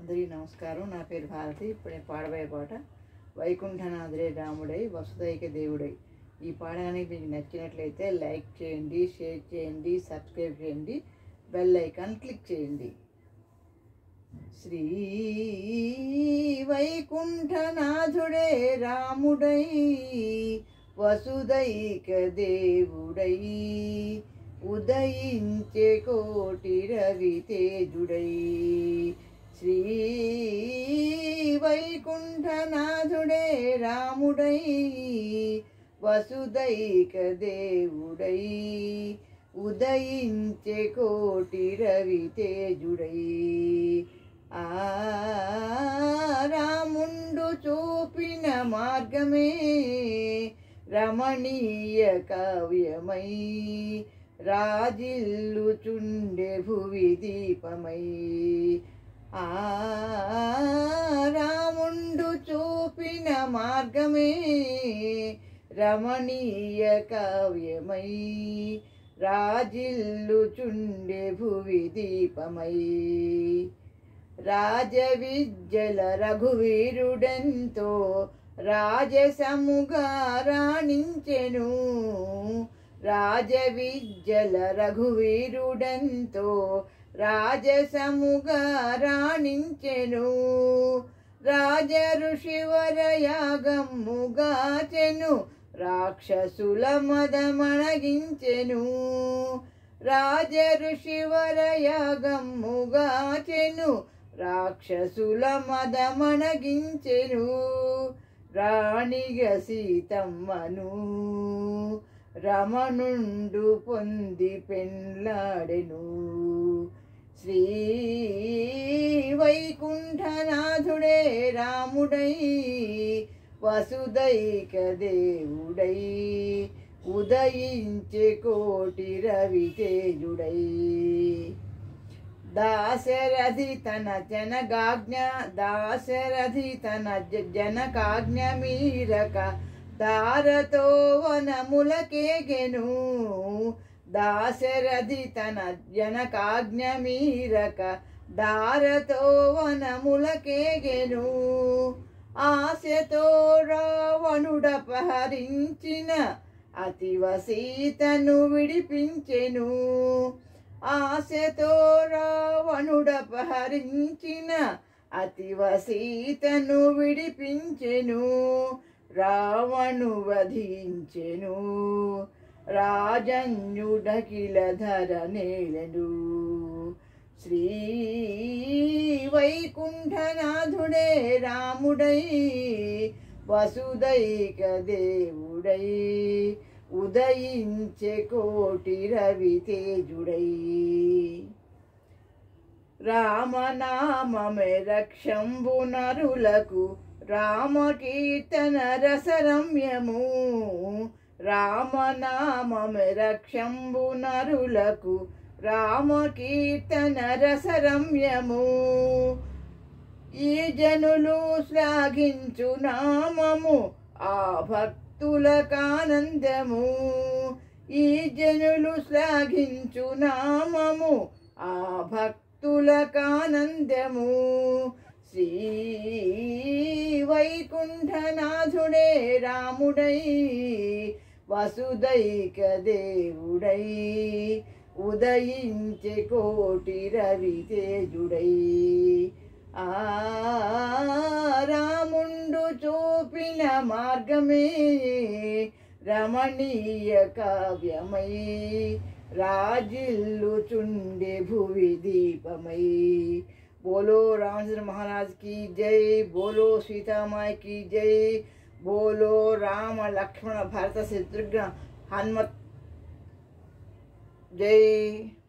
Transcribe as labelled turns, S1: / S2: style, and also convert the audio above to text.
S1: అందరికీ నమస్కారం. నా పేరు భారతి. ఇప్పుడు నేను పాడబోయే పాట వైకుంఠనాథుడే రాముడై వసుదైక దేవుడై. ఈ పాట కనుక మీకు నచ్చినట్లయితే లైక్ చేయండి, షేర్ చేయండి, సబ్స్క్రైబ్ చేయండి, బెల్ ఐకాన్ క్లిక్ చేయండి. శ్రీ వైకుంఠనాథుడే రాముడై వసుదైక దేవుడై ఉదయించే కోటి రవి తేజుడై. శ్రీ వైకుంఠనాథుడే రాముడై వసుదైక దేవుడై ఉదయించే కోటి రవి తేజుడై. ఆ రాముండు చూపిన మార్గమే రమణీయ కావ్యమై రాజిల్లుచుండే భువి దీపమై. ఆ రాముండు చూపిన మార్గమే రమణీయ కావ్యమై రాజిల్లుచుండే భువి దీపమై. రాజవిద్యల రఘువీరుడెంతో రాజసముగా రాణించెను. రాజవిద్యల రఘువీరుడెంతో రాజసముగా రాణించెను. రాజ ఋషివర యాగమ్ముగాచెను రాక్షసుల మదమణగించెను. రాజ ఋషివర యాగమ్ముగాచెను రాక్షసుల మదమణగించెను. రాణిగ సీతమ్మను రమణుండు పొంది పెండ్లాడెను. శ్రీ వైకుంఠనాథుడే రాముడై వసుదైక దేవుడై ఉదయించే కోటి రవి తేజుడై. దాశరథి తన జనకాజ్ఞ మీరక దారతో వనములకేగెను. దాశరథి తన జనకాజ్ఞ మీరక దారతో వనములకేగెను. ఆశతో రావణుడపహరించిన అతివ సీతను విడిపించెను. ఆశతో రావణుడపహరించిన అతివ సీతను విడిపించెను. రావణు వధించెను రాజన్యుడకిల ధర నేలెను. శ్రీ వైకుంఠనాథుడే రాముడై వసుదైక దేవుడై ఉదయించే కోటి రవి తేజుడై. రామనామమే రక్షంబు నరులకు రామకీర్తన రసరమ్యము. రామనామమే రక్షంబు నరులకు రామకీర్తన రసరమ్యము. ఈ జనులు శ్లాఘించు నామము ఆ భక్తులకానందము. ఈ జనులు శ్లాఘించు నామము ఆ భక్తులకానందము. శ్రీ వైకుంఠనాథుడే రాముడై వసుదైక దేవుడై ఉదయించే కోటి రవి తేజుడై. ఆ రాముండు చూపిన మార్గమే రమణీయ కావ్యమై రాజిల్లుచుండే భువి దీపమై. बोलो रामचंद्र महाराज की जय, बोलो सीता माई की जय, बोलो राम लक्ष्मण भरत शत्रुघ्न हनुमत जय.